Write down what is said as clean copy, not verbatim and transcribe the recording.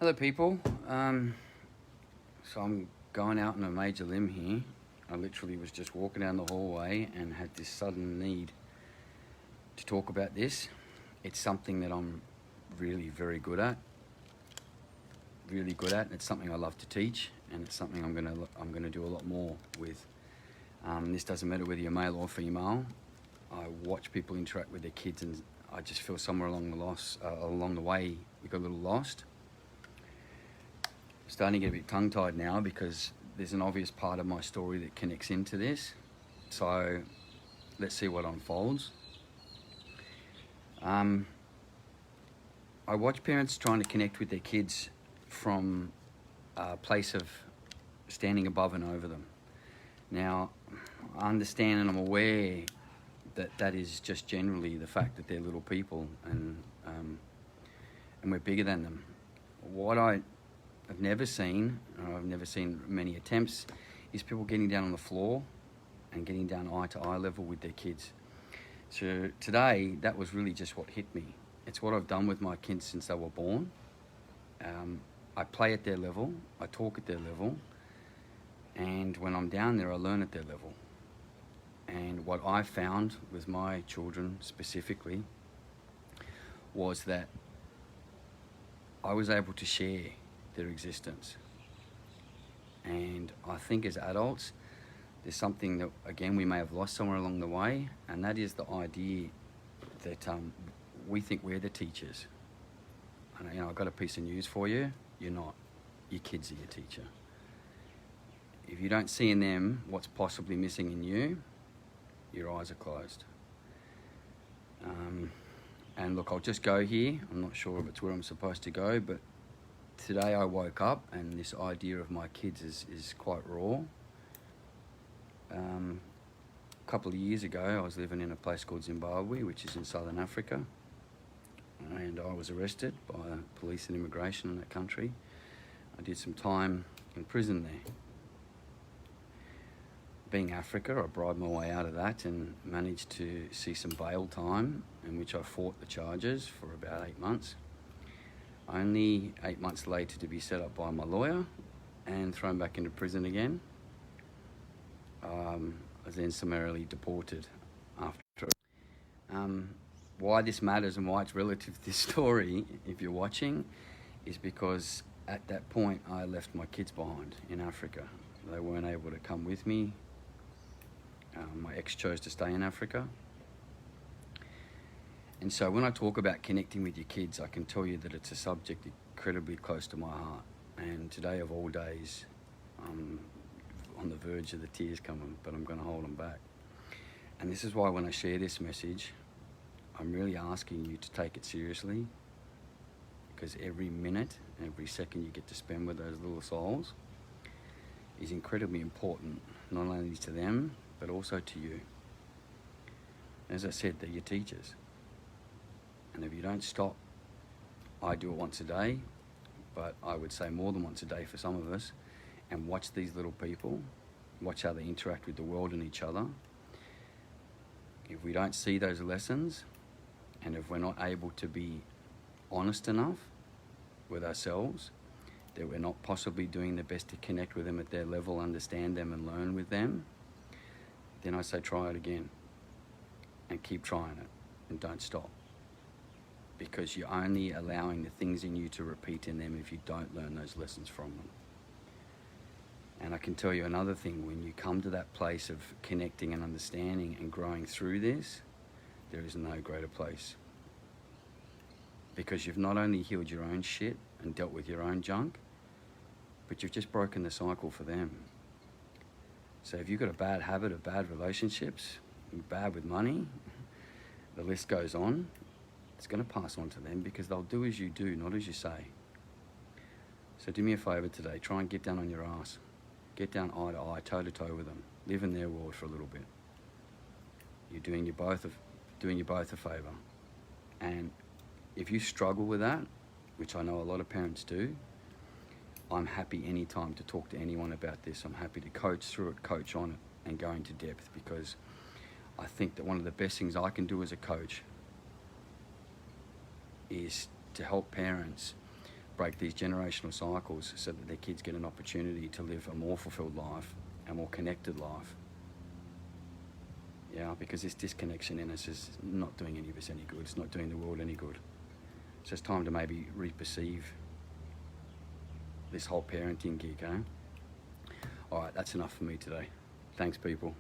Hello people, so I'm going out on a major limb here. I literally was just walking down the hallway and had this sudden need to talk about this. It's something that I'm really very good at, It's something I love to teach, and it's something I'm gonna do a lot more with. This doesn't matter whether you're male or female. I watch people interact with their kids, and I just feel somewhere along the way we got a little lost. Starting to get a bit tongue-tied now because there's an obvious part of my story that connects into this. So let's see what unfolds. I watch parents trying to connect with their kids from a place of standing above and over them. Now, I understand and I'm aware that that is just generally the fact that they're little people and we're bigger than them. What I've never seen many attempts, is people getting down on the floor and getting down eye to eye level with their kids. So today, that was really just what hit me. It's what I've done with my kids since they were born. I play at their level, I talk at their level, and when I'm down there, I learn at their level. And what I found with my children specifically was that I was able to share their existence. And I think as adults, there's something that, again, we may have lost somewhere along the way, and that is the idea that we think we're the teachers. And I've got a piece of news for you. You're not. Your kids are your teacher. If you don't see in them what's possibly missing in you, your eyes are closed. And look, I'll just go here. I'm not sure if it's where I'm supposed to go, but today I woke up and this idea of my kids is quite raw. A couple of years ago, I was living in a place called Zimbabwe, which is in southern Africa, and I was arrested by police and immigration in that country. I did some time in prison there. Being Africa, I bribed my way out of that and managed to see some bail time, in which I fought the charges for about 8 months. Only 8 months later to be set up by my lawyer and thrown back into prison again. I was then summarily deported after. Why this matters and why it's relative to this story, if you're watching, is because at that point I left my kids behind in Africa. They weren't able to come with me. My ex chose to stay in Africa. And so when I talk about connecting with your kids, I can tell you that it's a subject incredibly close to my heart. And today of all days, I'm on the verge of the tears coming, but I'm going to hold them back. And this is why when I share this message, I'm really asking you to take it seriously, because every minute, every second you get to spend with those little souls is incredibly important, not only to them, but also to you. As I said, they're your teachers. And if you don't stop, I do it once a day, but I would say more than once a day for some of us, and watch these little people, watch how they interact with the world and each other. If we don't see those lessons, and if we're not able to be honest enough with ourselves, that we're not possibly doing the best to connect with them at their level, understand them and learn with them, then I say try it again and keep trying it and don't stop, because you're only allowing the things in you to repeat in them if you don't learn those lessons from them. And I can tell you another thing, when you come to that place of connecting and understanding and growing through this, there is no greater place. Because you've not only healed your own shit and dealt with your own junk, but you've just broken the cycle for them. So if you've got a bad habit of bad relationships, bad with money, the list goes on, it's going to pass on to them, because they'll do as you do, not as you say. So do me a favor today, try and get down on your ass. Get down eye to eye, toe to toe with them. Live in their world for a little bit. You're doing you both a favor. And if you struggle with that, which I know a lot of parents do, I'm happy anytime to talk to anyone about this. I'm happy to coach through it, coach on it, and go into depth, because I think that one of the best things I can do as a coach is to help parents break these generational cycles so that their kids get an opportunity to live a more fulfilled life, a more connected life. Yeah, because this disconnection in us is not doing any of us any good. It's not doing the world any good. So it's time to maybe reperceive this whole parenting gig, eh? All right, that's enough for me today. Thanks, people.